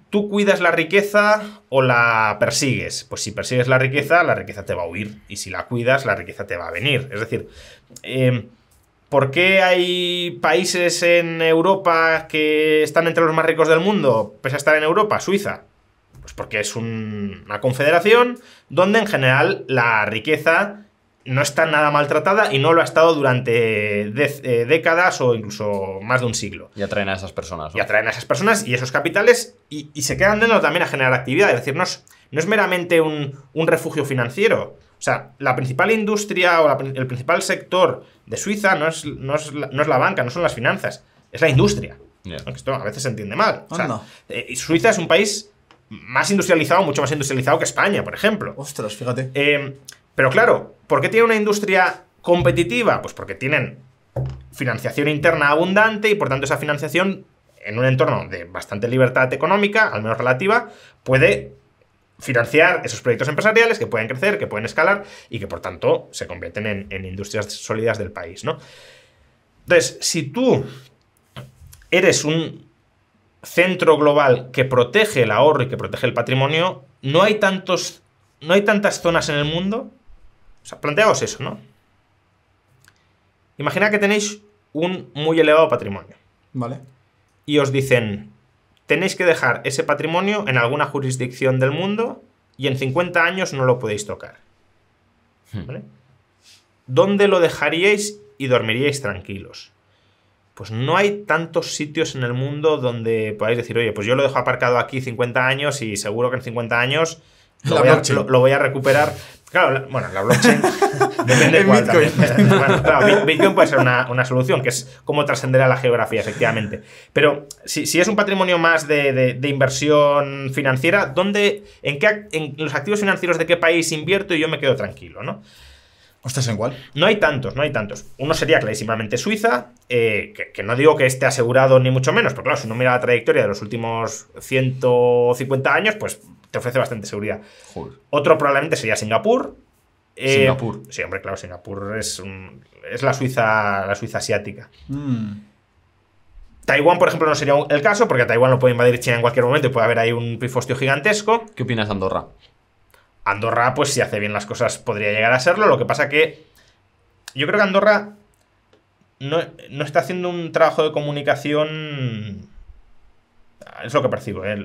¿tú cuidas la riqueza o la persigues? Pues si persigues la riqueza te va a huir. Y si la cuidas, la riqueza te va a venir. Es decir, ¿por qué hay países en Europa que están entre los más ricos del mundo, pese a estar en Europa? Suiza. Pues porque es una confederación donde en general la riqueza no está nada maltratada y no lo ha estado durante décadas o incluso más de un siglo. Y atraen a esas personas, ¿no? Y atraen a esas personas y esos capitales y se quedan dentro también a generar actividad. Es decir, no es meramente un refugio financiero. O sea, la principal industria o el principal sector de Suiza no es la banca, no son las finanzas, es la industria. Yeah. Aunque esto a veces se entiende mal. O sea, Anda. Suiza es un país más industrializado, mucho más industrializado que España, por ejemplo. Ostras, fíjate. Pero claro, ¿por qué tiene una industria competitiva? Pues porque tienen financiación interna abundante y por tanto esa financiación, en un entorno de bastante libertad económica, al menos relativa, puede financiar esos proyectos empresariales que pueden crecer, que pueden escalar y que por tanto se convierten en industrias sólidas del país, ¿no? Entonces, si tú eres un centro global que protege el ahorro y que protege el patrimonio, no hay tantas zonas en el mundo. O sea, planteaos eso, ¿no? Imagina que tenéis un muy elevado patrimonio. Vale. Y os dicen, tenéis que dejar ese patrimonio en alguna jurisdicción del mundo y en 50 años no lo podéis tocar. ¿Vale? ¿Dónde lo dejaríais y dormiríais tranquilos? Pues no hay tantos sitios en el mundo donde podáis decir, oye, pues yo lo dejo aparcado aquí 50 años y seguro que en 50 años lo voy a recuperar. Claro, bueno, la blockchain depende de cuál también. Bueno, claro, Bitcoin puede ser una solución, que es cómo trascender a la geografía, efectivamente. Pero si es un patrimonio más de inversión financiera, en los activos financieros de qué país invierto y yo me quedo tranquilo, ¿no? Ostras, ¿en cuál? No hay tantos. Uno sería clarísimamente Suiza, que no digo que esté asegurado ni mucho menos, pero claro, si uno mira la trayectoria de los últimos 150 años, pues te ofrece bastante seguridad. Joder. Otro probablemente sería Singapur. Singapur. Sí, hombre, claro, Singapur es la Suiza asiática. Taiwán, por ejemplo, no sería el caso, porque a Taiwán lo puede invadir China en cualquier momento y puede haber ahí un pifostio gigantesco. ¿Qué opinas de Andorra? Andorra, pues si hace bien las cosas, podría llegar a serlo. Lo que pasa que yo creo que Andorra no está haciendo un trabajo de comunicación. Es lo que percibo. A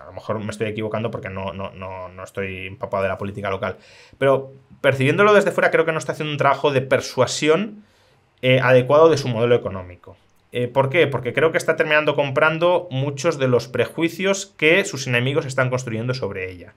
lo mejor me estoy equivocando porque no estoy empapado de la política local. Pero percibiéndolo desde fuera, creo que no está haciendo un trabajo de persuasión adecuado de su modelo económico. ¿Por qué? Porque creo que está terminando comprando muchos de los prejuicios que sus enemigos están construyendo sobre ella.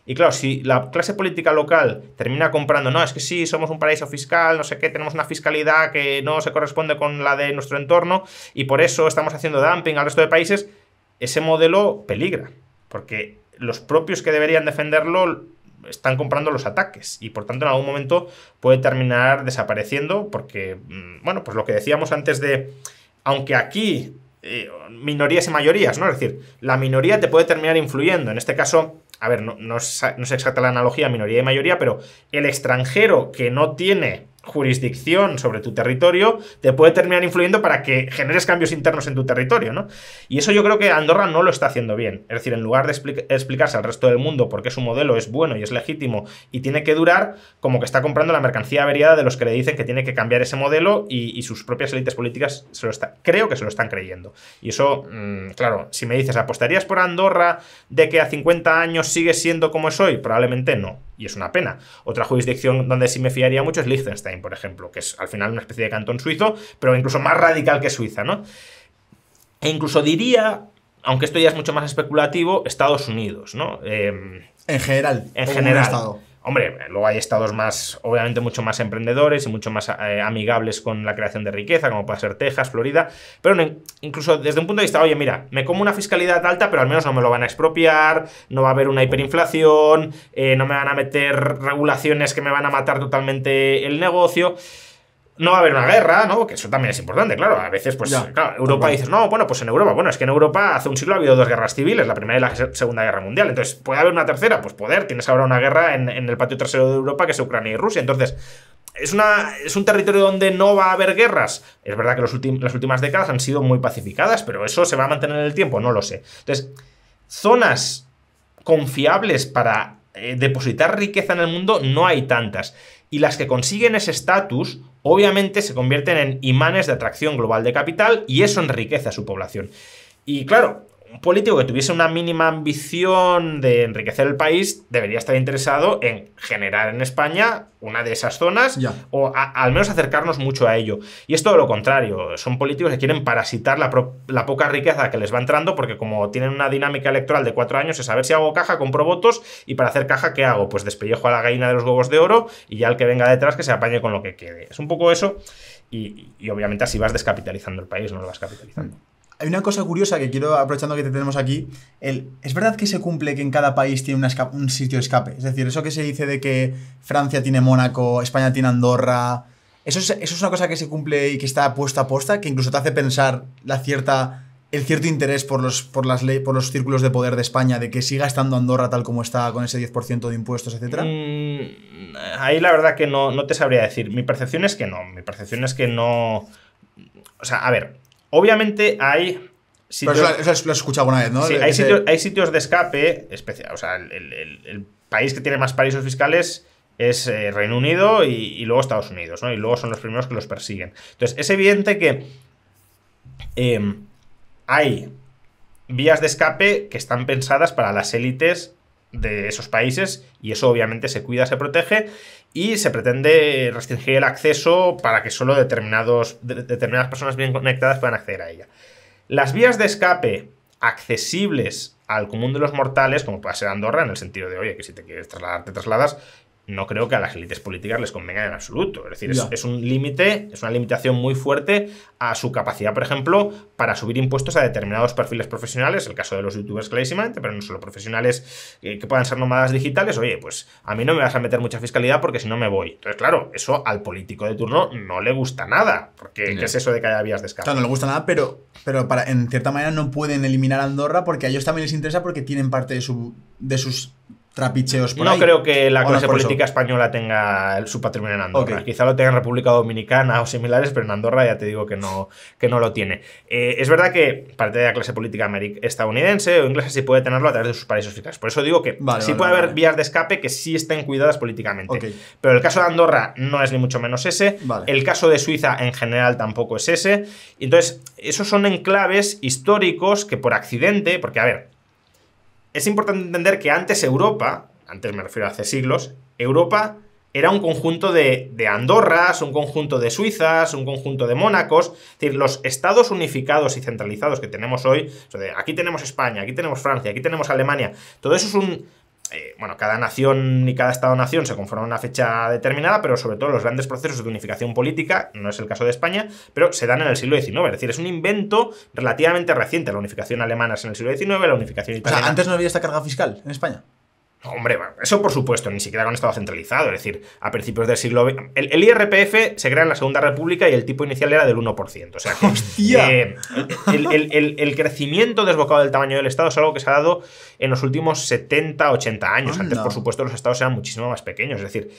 Y claro, si la clase política local termina comprando, no, es que sí, somos un paraíso fiscal, no sé qué, tenemos una fiscalidad que no se corresponde con la de nuestro entorno y por eso estamos haciendo dumping al resto de países, ese modelo peligra. Porque los propios que deberían defenderlo están comprando los ataques y por tanto en algún momento puede terminar desapareciendo porque, bueno, pues lo que decíamos antes de, aunque aquí minorías y mayorías, ¿no? Es decir, la minoría te puede terminar influyendo. En este caso, a ver, no es exacta la analogía minoría y mayoría, pero el extranjero que no tiene jurisdicción sobre tu territorio te puede terminar influyendo para que generes cambios internos en tu territorio, ¿no? Y eso yo creo que Andorra no lo está haciendo bien. Es decir, en lugar de explicarse al resto del mundo por qué su modelo es bueno y es legítimo y tiene que durar, como que está comprando la mercancía averiada de los que le dicen que tiene que cambiar ese modelo y sus propias élites políticas creo que se lo están creyendo. Y eso, claro, si me dices, ¿apostarías por Andorra de que a 50 años sigue siendo como es hoy? Probablemente no. Y es una pena. Otra jurisdicción donde sí me fiaría mucho es Liechtenstein, por ejemplo, que es al final una especie de cantón suizo, pero incluso más radical que Suiza, ¿no? E incluso diría, aunque esto ya es mucho más especulativo, Estados Unidos, ¿no? En general. En general. Hombre, luego hay estados más, obviamente mucho más emprendedores y mucho más amigables con la creación de riqueza, como puede ser Texas, Florida, pero incluso desde un punto de vista, oye, mira, me como una fiscalidad alta, pero al menos no me lo van a expropiar, no va a haber una hiperinflación, no me van a meter regulaciones que me van a matar totalmente el negocio. No va a haber una guerra, ¿no? Que eso también es importante, claro. A veces, pues, ya, claro, Europa dices, no, bueno, pues en Europa. Bueno, es que en Europa hace un siglo ha habido 2 guerras civiles, la Primera y la Segunda Guerra Mundial. Entonces, ¿puede haber una tercera? Pues tienes ahora una guerra en el patio trasero de Europa, que es Ucrania y Rusia. Entonces, ¿es un territorio donde no va a haber guerras? Es verdad que las últimas décadas han sido muy pacificadas, pero ¿eso se va a mantener en el tiempo? No lo sé. Entonces, zonas confiables para depositar riqueza en el mundo no hay tantas. Y las que consiguen ese estatus, obviamente se convierten en imanes de atracción global de capital y eso enriquece a su población. Y claro, un político que tuviese una mínima ambición de enriquecer el país debería estar interesado en generar en España una de esas zonas o al menos acercarnos mucho a ello. Y es todo lo contrario, son políticos que quieren parasitar la poca riqueza que les va entrando porque como tienen una dinámica electoral de 4 años es a ver si hago caja, compro votos y para hacer caja, ¿qué hago? Pues despellejo a la gallina de los huevos de oro y ya el que venga detrás que se apañe con lo que quede. Es un poco eso y obviamente así vas descapitalizando el país, no lo vas capitalizando. Hay una cosa curiosa que quiero, aprovechando que te tenemos aquí, ¿es verdad que se cumple que en cada país tiene un sitio de escape? Es decir, eso que se dice de que Francia tiene Mónaco, España tiene Andorra, ¿eso es una cosa que se cumple y que está puesta a posta, que incluso te hace pensar el cierto interés por los círculos de poder de España, de que siga estando Andorra tal como está, con ese 10% de impuestos, etcétera? Ahí la verdad que no te sabría decir. Mi percepción es que no. O sea, a ver, obviamente hay sitios... Pero eso lo has escuchado alguna vez, ¿no? Sí, hay sitios de escape especial. O sea, el país que tiene más paraísos fiscales es Reino Unido y luego Estados Unidos, ¿no? Y luego son los primeros que los persiguen. Entonces, es evidente que hay vías de escape que están pensadas para las élites de esos países y eso obviamente se cuida, se protege y se pretende restringir el acceso para que solo determinadas personas bien conectadas puedan acceder a ella. Las vías de escape accesibles al común de los mortales, como puede ser Andorra, en el sentido de, oye, que si te quieres trasladar, te trasladas, no creo que a las élites políticas les convenga en absoluto. Es decir, es un límite, es una limitación muy fuerte a su capacidad, por ejemplo, para subir impuestos a determinados perfiles profesionales, el caso de los youtubers clarísimamente, pero no solo profesionales que puedan ser nómadas digitales. Oye, pues a mí no me vas a meter mucha fiscalidad porque si no me voy. Entonces, claro, eso al político de turno no le gusta nada, porque ¿qué es eso de que haya vías de escape? Claro, no le gusta nada, pero en cierta manera no pueden eliminar a Andorra porque a ellos también les interesa porque tienen parte de sus trapicheos por ahí. No creo que la clase política española tenga su patrimonio en Andorra. Quizá lo tenga en República Dominicana o similares, pero en Andorra ya te digo que no lo tiene. Es verdad que parte de la clase política estadounidense o inglesa sí puede tenerlo a través de sus paraísos fiscales. Por eso digo que puede haber vías de escape que sí estén cuidadas políticamente. Pero el caso de Andorra no es ni mucho menos ese. El caso de Suiza en general tampoco es ese. Entonces, esos son enclaves históricos que por accidente, porque a ver, es importante entender que antes Europa, antes me refiero a hace siglos, Europa era un conjunto de Andorras, un conjunto de Suizas, un conjunto de Mónacos. Es decir, los estados unificados y centralizados que tenemos hoy, aquí tenemos España, aquí tenemos Francia, aquí tenemos Alemania, todo eso es un... cada nación y cada estado-nación se conforma en una fecha determinada, pero sobre todo los grandes procesos de unificación política, no es el caso de España, pero se dan en el siglo XIX. Es decir, es un invento relativamente reciente. La unificación alemana es en el siglo XIX, la unificación italiana... O sea, ¿antes no había esta carga fiscal en España? Hombre, eso por supuesto, ni siquiera con Estado centralizado. Es decir, a principios del siglo XX... El IRPF se crea en la Segunda República y el tipo inicial era del 1%. O sea que... ¡Hostia! El crecimiento desbocado del tamaño del Estado es algo que se ha dado en los últimos 70, 80 años. ¡Anda! Antes, por supuesto, los Estados eran muchísimo más pequeños. Es decir,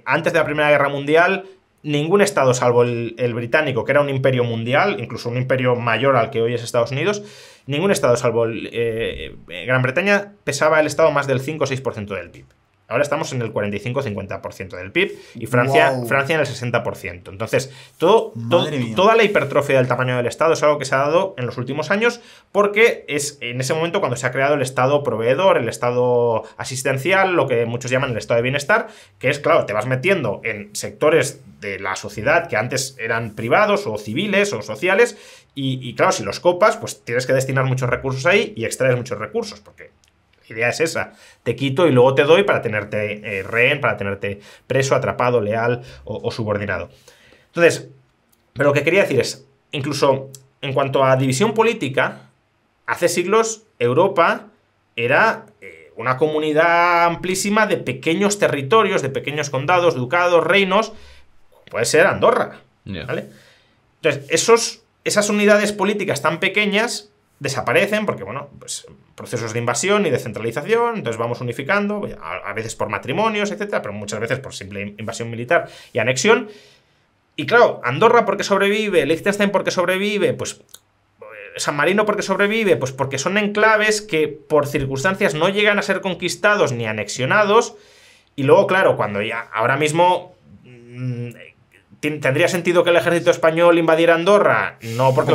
antes de la Primera Guerra Mundial, ningún Estado, salvo el británico, que era un imperio mundial, incluso un imperio mayor al que hoy es Estados Unidos, ningún Estado, salvo Gran Bretaña, pesaba el Estado más del 5 o 6% del PIB. Ahora estamos en el 45-50% del PIB y Francia en el 60%. Entonces, toda la hipertrofia del tamaño del Estado es algo que se ha dado en los últimos años porque es en ese momento cuando se ha creado el Estado proveedor, el Estado asistencial, lo que muchos llaman el Estado de bienestar, que es, claro, te vas metiendo en sectores de la sociedad que antes eran privados o civiles o sociales y claro, si los copas, pues tienes que destinar muchos recursos ahí y extraes muchos recursos porque... La idea es esa, te quito y luego te doy para tenerte rehén, para tenerte preso, atrapado, leal o subordinado. Entonces, pero lo que quería decir es, incluso en cuanto a división política, hace siglos Europa era una comunidad amplísima de pequeños territorios, de pequeños condados, ducados, reinos, puede ser Andorra, ¿vale? Entonces, esas unidades políticas tan pequeñas desaparecen porque, bueno, pues procesos de invasión y de centralización, entonces vamos unificando, a veces por matrimonios, etcétera, pero muchas veces por simple invasión militar y anexión. Y claro, Andorra porque sobrevive, Liechtenstein porque sobrevive, pues San Marino, ¿por qué sobrevive? Pues porque son enclaves que por circunstancias no llegan a ser conquistados ni anexionados. Y luego, claro, cuando ya ahora mismo ¿tendría sentido que el ejército español invadiera Andorra? No, porque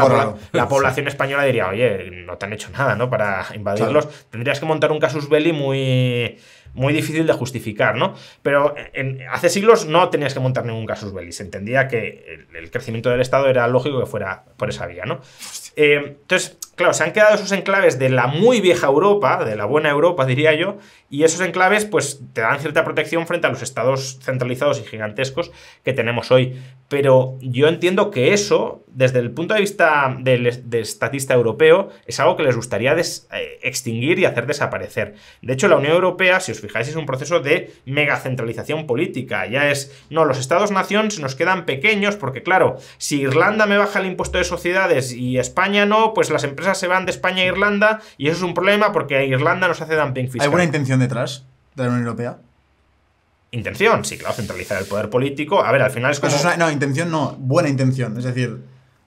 la población española diría, oye, no te han hecho nada, ¿no? Para invadirlos. Claro. Tendrías que montar un casus belli muy difícil de justificar, ¿no? Pero hace siglos no tenías que montar ningún casus belli. Se entendía que el crecimiento del Estado era lógico que fuera por esa vía, ¿no? Entonces, claro, se han quedado esos enclaves de la muy vieja Europa, de la buena Europa, diría yo, y esos enclaves pues te dan cierta protección frente a los estados centralizados y gigantescos que tenemos hoy. Pero yo entiendo que eso, desde el punto de vista del estatista europeo, es algo que les gustaría extinguir y hacer desaparecer. De hecho, la Unión Europea, si os fijáis, es un proceso de megacentralización política. Ya no, los estados-nación se nos quedan pequeños porque, claro, si Irlanda me baja el impuesto de sociedades y España no, pues las empresas se van de España a Irlanda y eso es un problema porque Irlanda nos hace dumping fiscal. ¿Hay buena intención detrás de la Unión Europea? Intención, sí, claro, centralizar el poder político. A ver, al final es como... No, intención no, buena intención. Es decir,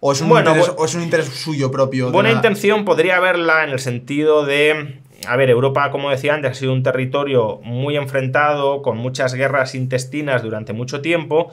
o es un interés suyo propio. Buena intención podría haberla en el sentido de... A ver, Europa, como decía antes, ha sido un territorio muy enfrentado, con muchas guerras intestinas durante mucho tiempo.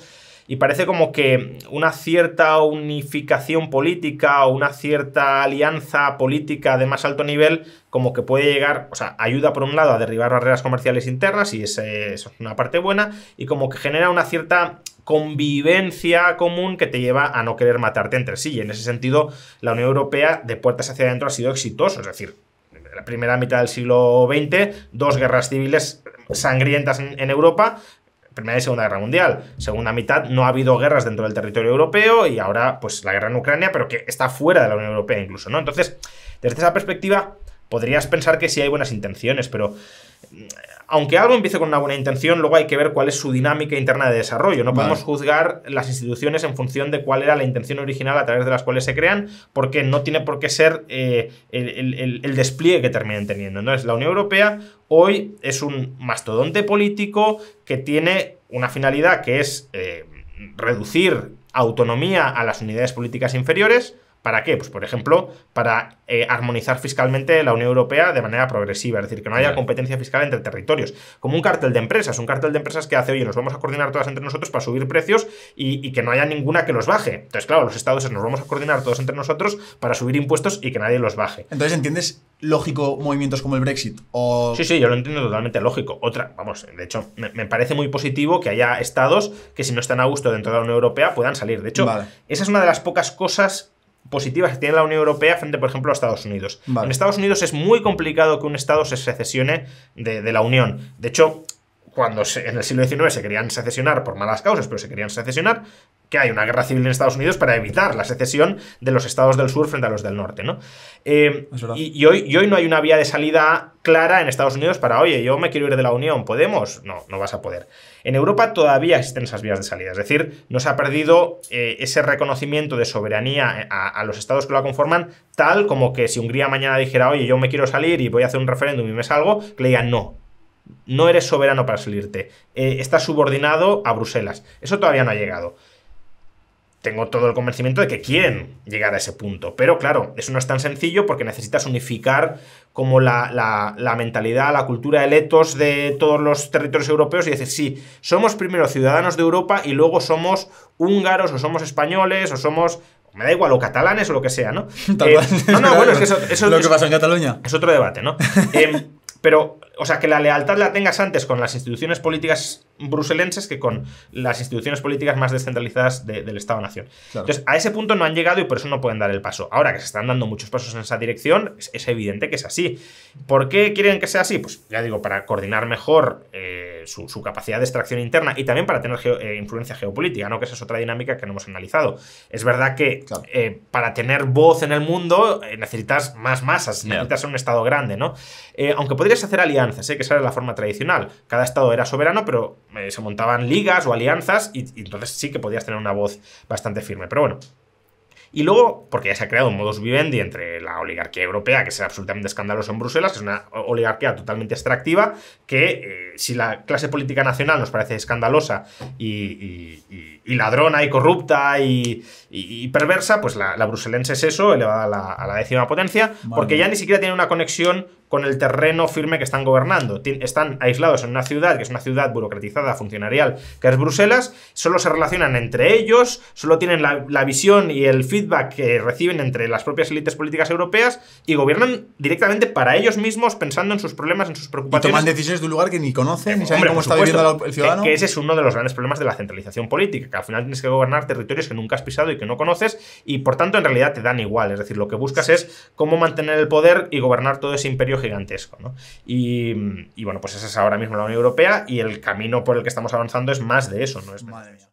Y parece como que una cierta unificación política o una cierta alianza política de más alto nivel como que puede llegar, o sea, ayuda por un lado a derribar barreras comerciales internas y eso es una parte buena, y como que genera una cierta convivencia común que te lleva a no querer matarte entre sí. Y en ese sentido, la Unión Europea de puertas hacia adentro ha sido exitoso, es decir, en la primera mitad del siglo XX, 2 guerras civiles sangrientas en Europa. Primera y Segunda Guerra Mundial. Segunda mitad no ha habido guerras dentro del territorio europeo y ahora pues la guerra en Ucrania, pero que está fuera de la Unión Europea incluso, ¿no? Entonces, desde esa perspectiva podrías pensar que sí hay buenas intenciones, pero aunque algo empiece con una buena intención, luego hay que ver cuál es su dinámica interna de desarrollo. No podemos juzgar las instituciones en función de cuál era la intención original a través de las cuales se crean, porque no tiene por qué ser el despliegue que terminen teniendo. Entonces, la Unión Europea hoy es un mastodonte político que tiene una finalidad que es reducir autonomía a las unidades políticas inferiores. ¿Para qué? Pues, por ejemplo, para armonizar fiscalmente la Unión Europea de manera progresiva, es decir, que no haya competencia fiscal entre territorios. Como un cartel de empresas que hace, oye, nos vamos a coordinar todas entre nosotros para subir precios y que no haya ninguna que los baje. Entonces, claro, los estados nos vamos a coordinar todos entre nosotros para subir impuestos y que nadie los baje. Entonces, ¿entiendes lógico movimientos como el Brexit? O... Sí, yo lo entiendo totalmente lógico. De hecho, me parece muy positivo que haya estados que si no están a gusto dentro de la Unión Europea puedan salir. De hecho, esa es una de las pocas cosas positivas que tiene la Unión Europea frente, por ejemplo, a Estados Unidos. En Estados Unidos es muy complicado que un Estado se secesione de la Unión. De hecho, cuando en el siglo XIX se querían secesionar por malas causas, pero se querían secesionar, que hay una guerra civil en Estados Unidos para evitar la secesión de los estados del sur frente a los del norte, ¿no? Y hoy no hay una vía de salida clara en Estados Unidos para, oye, yo me quiero ir de la Unión, ¿podemos? No vas a poder. En Europa todavía existen esas vías de salida, es decir, no se ha perdido ese reconocimiento de soberanía a los estados que la conforman, tal como que si Hungría mañana dijera, oye, yo me quiero salir y voy a hacer un referéndum y me salgo, que le digan no eres soberano para salirte, estás subordinado a Bruselas. Eso todavía no ha llegado. Tengo todo el convencimiento de que quieren llegar a ese punto. Pero claro, eso no es tan sencillo porque necesitas unificar como la mentalidad, la cultura, el ethos de todos los territorios europeos y decir, sí, somos primero ciudadanos de Europa y luego somos húngaros o somos españoles o somos... Me da igual, o catalanes o lo que sea, ¿no? Bueno, es que eso lo que pasa en Cataluña. Es otro debate, ¿no? Pero, o sea, que la lealtad la tengas antes con las instituciones políticas bruselenses que con las instituciones políticas más descentralizadas del Estado-Nación. Claro. Entonces, a ese punto no han llegado y por eso no pueden dar el paso. Ahora que se están dando muchos pasos en esa dirección, es evidente que es así. ¿Por qué quieren que sea así? Pues ya digo, para coordinar mejor su capacidad de extracción interna y también para tener influencia geopolítica, ¿no? Que esa es otra dinámica que no hemos analizado. Es verdad que para tener voz en el mundo necesitas más masas, necesitas un Estado grande, ¿no? Aunque podrías hacer alianzas, que esa era la forma tradicional. Cada Estado era soberano, pero se montaban ligas o alianzas y entonces sí que podías tener una voz bastante firme. Pero bueno, Y luego, porque ya se ha creado un modus vivendi entre la oligarquía europea, que es absolutamente escandaloso en Bruselas, que es una oligarquía totalmente extractiva, que si la clase política nacional nos parece escandalosa y ladrona y corrupta y perversa, pues la bruselense es eso, elevada a la 10ª potencia, porque ya ni siquiera tiene una conexión con el terreno firme que están gobernando. Están aislados en una ciudad, que es una ciudad burocratizada, funcionarial, que es Bruselas, solo se relacionan entre ellos, solo tienen la visión y el feedback que reciben entre las propias élites políticas europeas y gobiernan directamente para ellos mismos, pensando en sus problemas, en sus preocupaciones. Y toman decisiones de un lugar que ni conocen, ni saben Hombre, cómo por está supuesto, viviendo el ciudadano. Que ese es uno de los grandes problemas de la centralización política, que al final tienes que gobernar territorios que nunca has pisado y que no conoces, y por tanto en realidad te dan igual. Es decir, lo que buscas es cómo mantener el poder y gobernar todo ese imperio gigantesco, ¿no? Y bueno, pues esa es ahora mismo la Unión Europea, y el camino por el que estamos avanzando es más de eso, ¿no? Madre mía.